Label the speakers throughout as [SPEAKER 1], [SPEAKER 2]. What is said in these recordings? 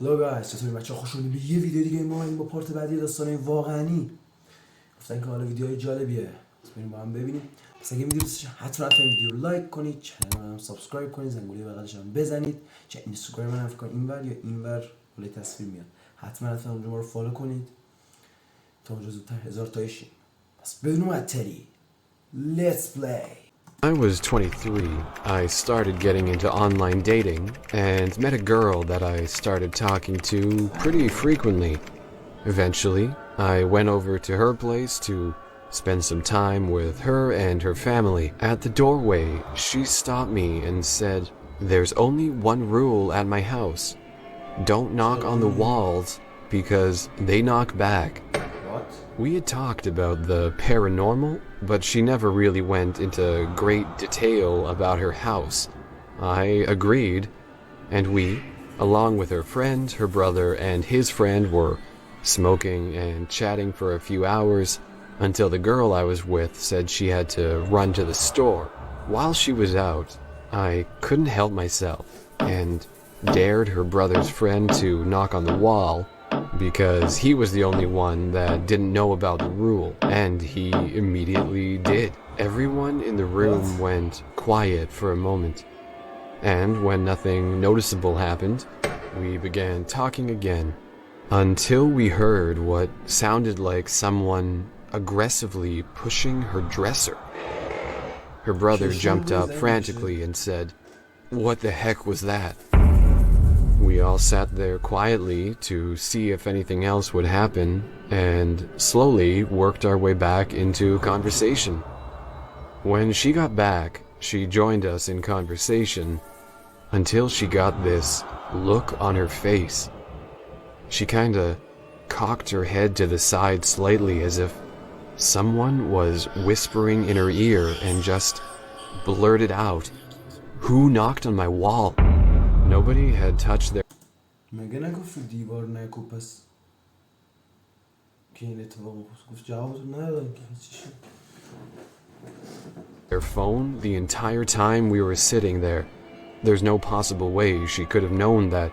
[SPEAKER 1] هلو گایز، چطوری بچه ها؟ خوش اومدید به یه ویدیو دیگه. ما با پارت بعدی داستان واقعی گفتن که حالا ویدیوهای جالبیه، پس بریم با هم ببینیم. پس اگه ویدیو دوست داشتین حتما ویدیو رو لایک کنید، چنل هم سابسکرایب کنید، زنگوله بغلش هم بزنید. چه اینستاگرام من فکر کنم اینور یا اینور بالای تصویر میاد، حتما اونجا ما رو فالو کنید تا اونجا زودتر 1000 تایی شیم. پس بدون معطلی Let's play.
[SPEAKER 2] I was 23. I started getting into online dating and met a girl that I started talking to pretty frequently. Eventually, I went over to her place to spend some time with her and her family. At the doorway, she stopped me and said, "There's only one rule at my house. Don't knock on the walls because they knock back."
[SPEAKER 1] What?
[SPEAKER 2] We had talked about the paranormal, but she never really went into great detail about her house. I agreed, and we, along with her friend, her brother, and his friend, were smoking and chatting for a few hours until the girl I was with said she had to run to the store. While she was out, I couldn't help myself and dared her brother's friend to knock on the wall because he was the only one that didn't know about the rule, and he immediately did. Everyone in the room went quiet for a moment, and when nothing noticeable happened, we began talking again until we heard what sounded like someone aggressively pushing her dresser. Her brother jumped up frantically and said, "What the heck was that?" We all sat there quietly to see if anything else would happen, and slowly worked our way back into conversation. When she got back, she joined us in conversation until she got this look on her face. She kinda cocked her head to the side slightly as if someone was whispering in her ear and just blurted out, "Who knocked on my wall?" Nobody had touched
[SPEAKER 1] مگه نگفت دیوار نکوب؟ پس که این اتفاق گفت جوابتون ندادم که چی شد؟
[SPEAKER 2] their phone the entire time we were sitting there. There's no possible way she could have known that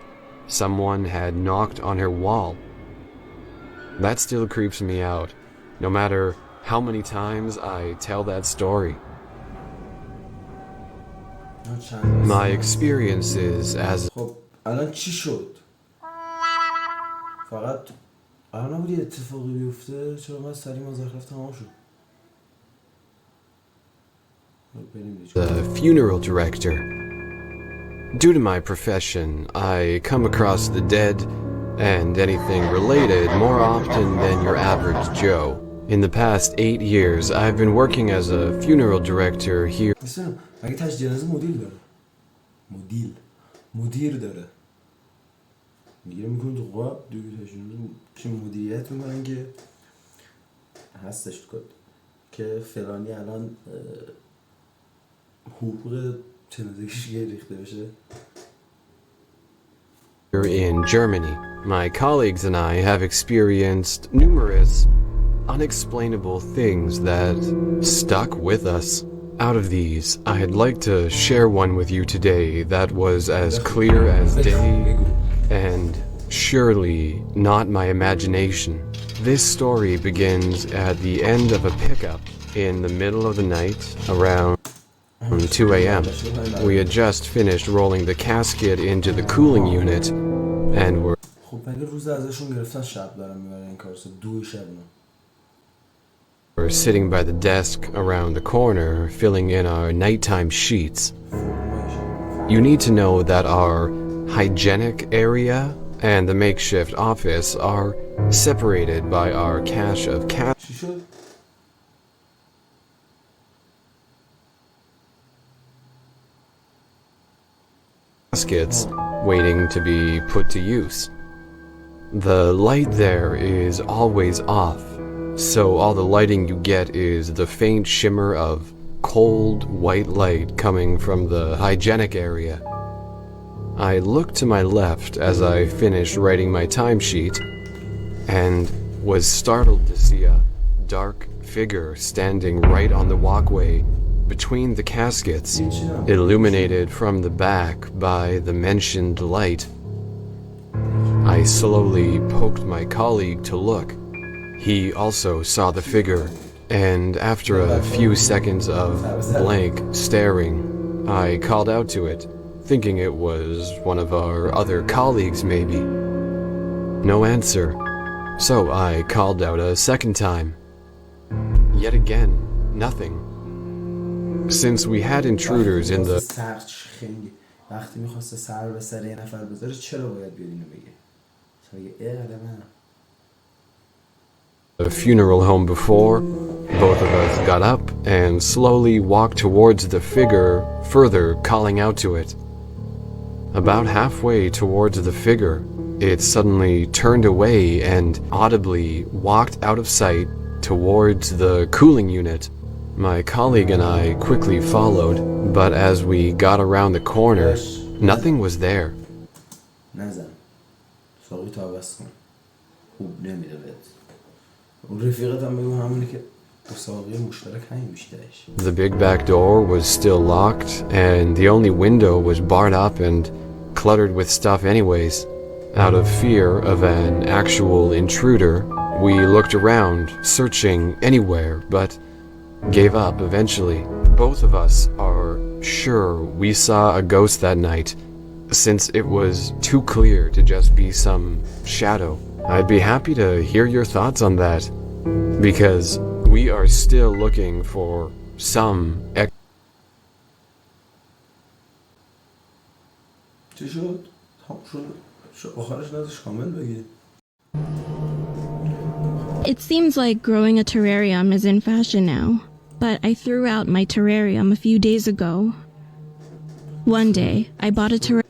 [SPEAKER 2] someone had knocked on her wall. That still creeps me out, no matter how many times I tell that story. My experiences as
[SPEAKER 1] خب الان چی شد؟ فقط الان نبود یه اتفاقی بیفته؟ چرا من سریع مزخرف تمام شد؟
[SPEAKER 2] the funeral director. Due to my profession, I come across the dead and anything related more often than your average Joe. In the past 8 years, I've been working as a funeral director here.
[SPEAKER 1] مگه تاج جنازه مدیر داره؟ مدیر داره. میگیره میکنه تو قاب دیگه تاج جنازه چه مدیریت میکنن که هستش کد که فلانی الان حقوق جنازه‌اش ریخته بشه.
[SPEAKER 2] In Germany, my colleagues and I have experienced numerous unexplainable things that stuck with us. Out of these, I'd like to share one with you today that was as clear as day and surely not my imagination. This story begins at the end of a pickup in the middle of the night around 2 a.m. We had just finished rolling the casket into the cooling unit and were
[SPEAKER 1] خب مگه روز ازشون گرفتن شب دارن میبرن این کارو 2 شب
[SPEAKER 2] We're sitting by the desk around the corner, filling in our nighttime sheets. You need to know that our hygienic area and the makeshift office are separated by our cache of caskets waiting to be put to use. The light there is always off, so all the lighting you get is the faint shimmer of cold white light coming from the hygienic area. I looked to my left as I finished writing my timesheet and was startled to see a dark figure standing right on the walkway between the caskets, illuminated from the back by the mentioned light. slowly poked my colleague to look. He also saw the figure, and after a few seconds of blank staring, I called out to it, thinking it was one of our other colleagues maybe. No answer, so I called out a second time. Yet again, nothing. Since we had intruders in the
[SPEAKER 1] وقتی میخواسته سر به سر یه نفر بذاره چرا باید بیاد اینو بگه؟
[SPEAKER 2] the funeral home before, both of us got up and slowly walked towards the figure, further calling out to it. About halfway towards the figure, it suddenly turned away and audibly walked out of sight towards the cooling unit. My colleague and I quickly followed, but as we got around the corner, nothing was there. The big back door was still locked, and the only window was barred up and cluttered with stuff anyways. Out of fear of an actual intruder, we looked around, searching anywhere, but gave up eventually. Both of us are sure we saw a ghost that night, since it was too clear to just be some shadow. I'd be happy to hear your thoughts on that, because we are still looking for some
[SPEAKER 3] It seems like growing a terrarium is in fashion now, but I threw out my terrarium a few days ago. One day, I bought a terrarium.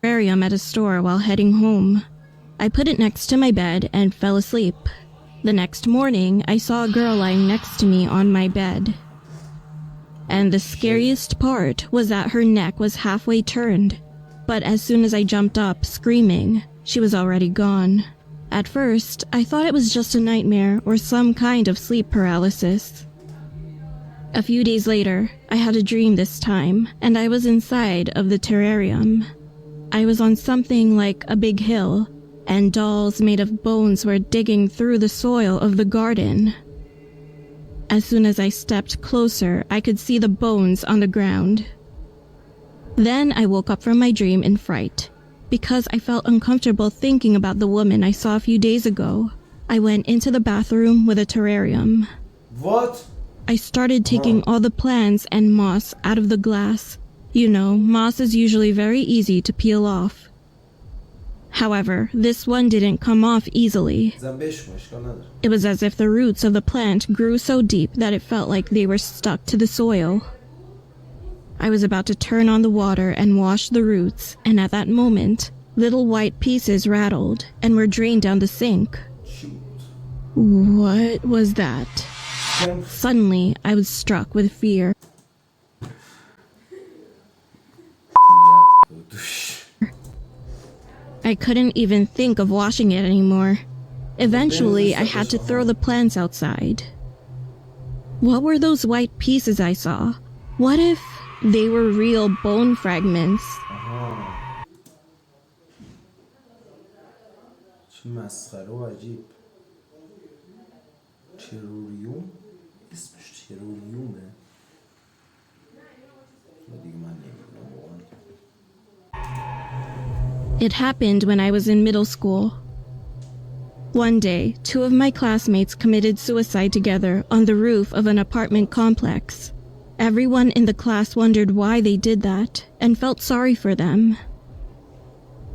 [SPEAKER 3] Terrarium at a store while heading home. I put it next to my bed and fell asleep. The next morning, I saw a girl lying next to me on my bed. And the scariest part was that her neck was halfway turned. But as soon as I jumped up, screaming, she was already gone. At first, I thought it was just a nightmare or some kind of sleep paralysis. A few days later, I had a dream this time, and I was inside of the terrarium. I was on something like a big hill, and dolls made of bones were digging through the soil of the garden. As soon as I stepped closer, I could see the bones on the ground. Then I woke up from my dream in fright, because I felt uncomfortable thinking about the woman I saw a few days ago. I went into the bathroom with a terrarium.
[SPEAKER 1] What?
[SPEAKER 3] I started taking all the plants and moss out of the glass. You know, moss is usually very easy to peel off. However, this one didn't come off easily. It was as if the roots of the plant grew so deep that it felt like they were stuck to the soil. I was about to turn on the water and wash the roots, and at that moment, little white pieces rattled and were drained down the sink. What was that? Suddenly, I was struck with fear. I couldn't even think of washing it anymore. Eventually, I had to throw the plants outside. What were those white pieces I saw? What if they were real bone fragments? It happened when I was in middle school. One day, 2 of my classmates committed suicide together on the roof of an apartment complex. Everyone in the class wondered why they did that and felt sorry for them.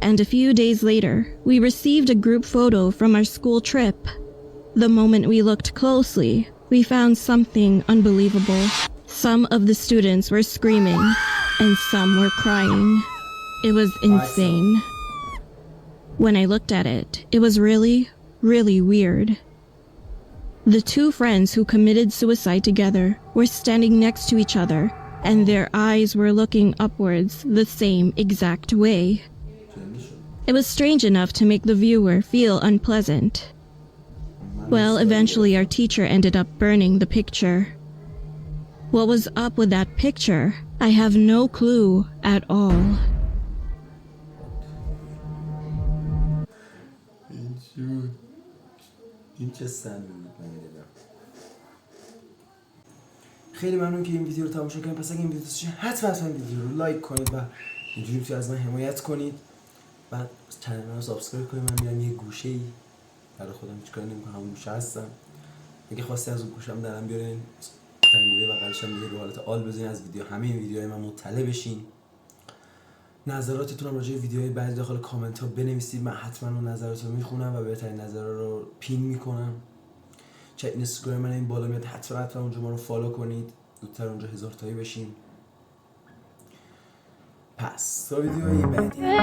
[SPEAKER 3] And a few days later, we received a group photo from our school trip. The moment we looked closely, we found something unbelievable. Some of the students were screaming, and some were crying. It was insane. When I looked at it, it was really, really weird. The 2 friends who committed suicide together were standing next to each other, and their eyes were looking upwards the same exact way. It was strange enough to make the viewer feel unpleasant. Well, eventually our teacher ended up burning the picture. What was up with that picture? I have no clue at all.
[SPEAKER 1] این چه سمی بود من دیدم. خیلی ممنون که این ویدیو رو تماشا کردید. پس اگه این ویدیو دوست حتما این ویدیو رو لایک کنید و اینجوری میتونید از من حمایت کنید. بعد چنل رو سابسکرایب کنید. من میرم یه گوشه‌ای برای خودم هیچ کاری نمی‌کنم، همون گوشه هستم. اگه خواستی از اون گوشم درم بیارین، زنگوله بغلش هم دیگه رو حالت آل بزنین، از ویدیو همه این ویدیوهای من مطلع بشین. نظراتتون هم راجع به ویدیوهای بعدی داخل کامنت ها بنویسید. من حتما اون نظرات رو میخونم و بهترین نظرات رو پین میکنم. چه اینستاگرام من این بالا میاد، حتما اونجا ما رو فالو کنید، زودتر اونجا 1000 تایی بشیم. پس تا ویدیوهای بعدی